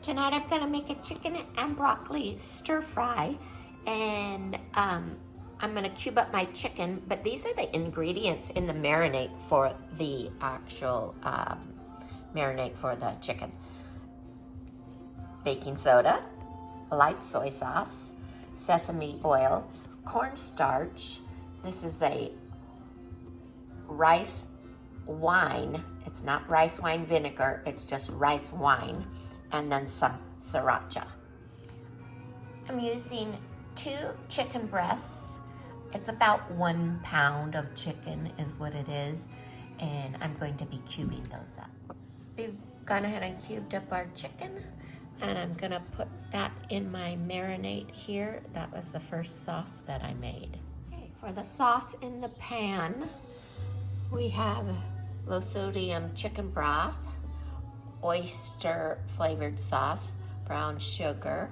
Tonight I'm gonna make a chicken and broccoli stir fry, and I'm gonna cube up my chicken, but these are the ingredients in the marinade for the actual marinade for the chicken. Baking soda, light soy sauce, sesame oil, cornstarch. This is a rice wine. It's not rice wine vinegar, it's just rice wine. And then some sriracha. I'm using 2 chicken breasts. It's about 1 pound of chicken is what it is. And I'm going to be cubing those up. We've gone ahead and cubed up our chicken, and I'm gonna put that in my marinade here. That was the first sauce that I made. Okay, for the sauce in the pan, we have low sodium chicken broth, oyster flavored sauce, brown sugar,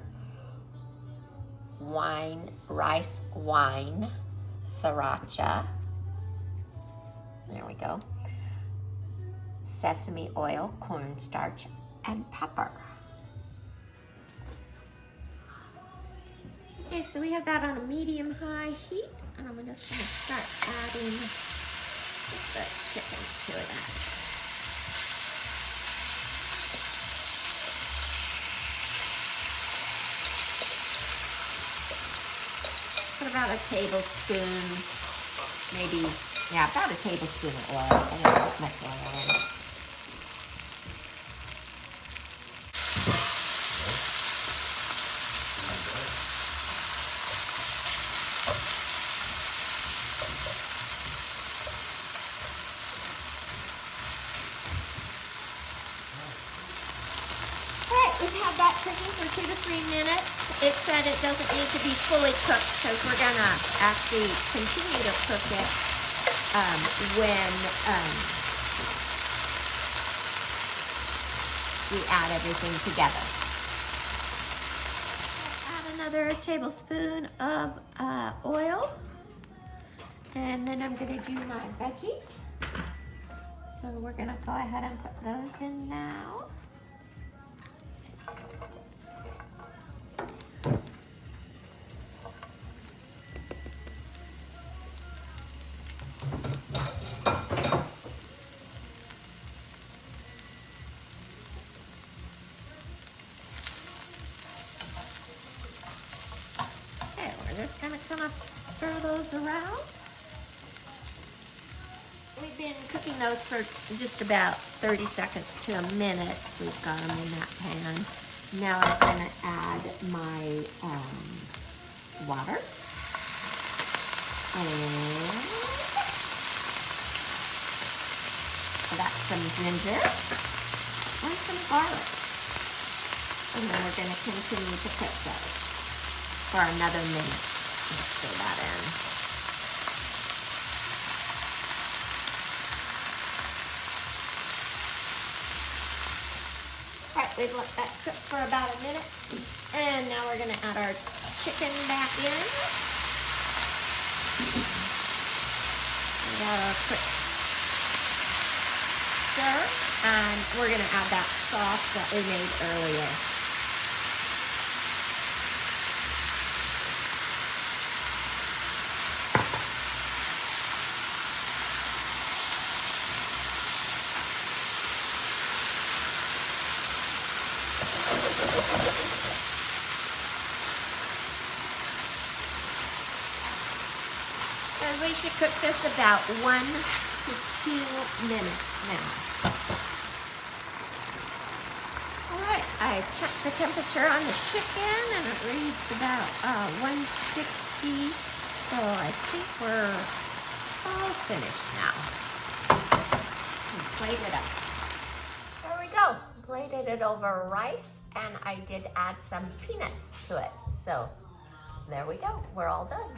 wine, rice wine, sriracha, there we go, sesame oil, cornstarch, and pepper. Okay, so we have that on a medium-high heat, and I'm just gonna start adding the chicken to it. Put about a tablespoon, maybe, yeah, about a tablespoon of oil. I don't put much oil in it. All right, we've had that cooking for 2 to 3 minutes. It said it doesn't need to be fully cooked because we're gonna actually continue to cook it when we add everything together. Add another tablespoon of oil, and then I'm gonna do my veggies. So we're gonna go ahead and put those in now. Just gonna kind of stir those around. We've been cooking those for just about 30 seconds to a minute. We've got them in that pan. Now I'm gonna add my water. And I got some ginger and some garlic. And then we're gonna continue to cook those for another minute. Let's stir that in. All right, we've let that cook for about a minute. And now we're gonna add our chicken back in. We got our quick stir. And we're gonna add that sauce that we made earlier. So we should cook this about 1 to 2 minutes now. All right, I checked the temperature on the chicken and it reads about 160. So I think we're all finished now. Plate it up. There we go. Plated it over rice, and I did add some peanuts to it. So there we go. We're all done.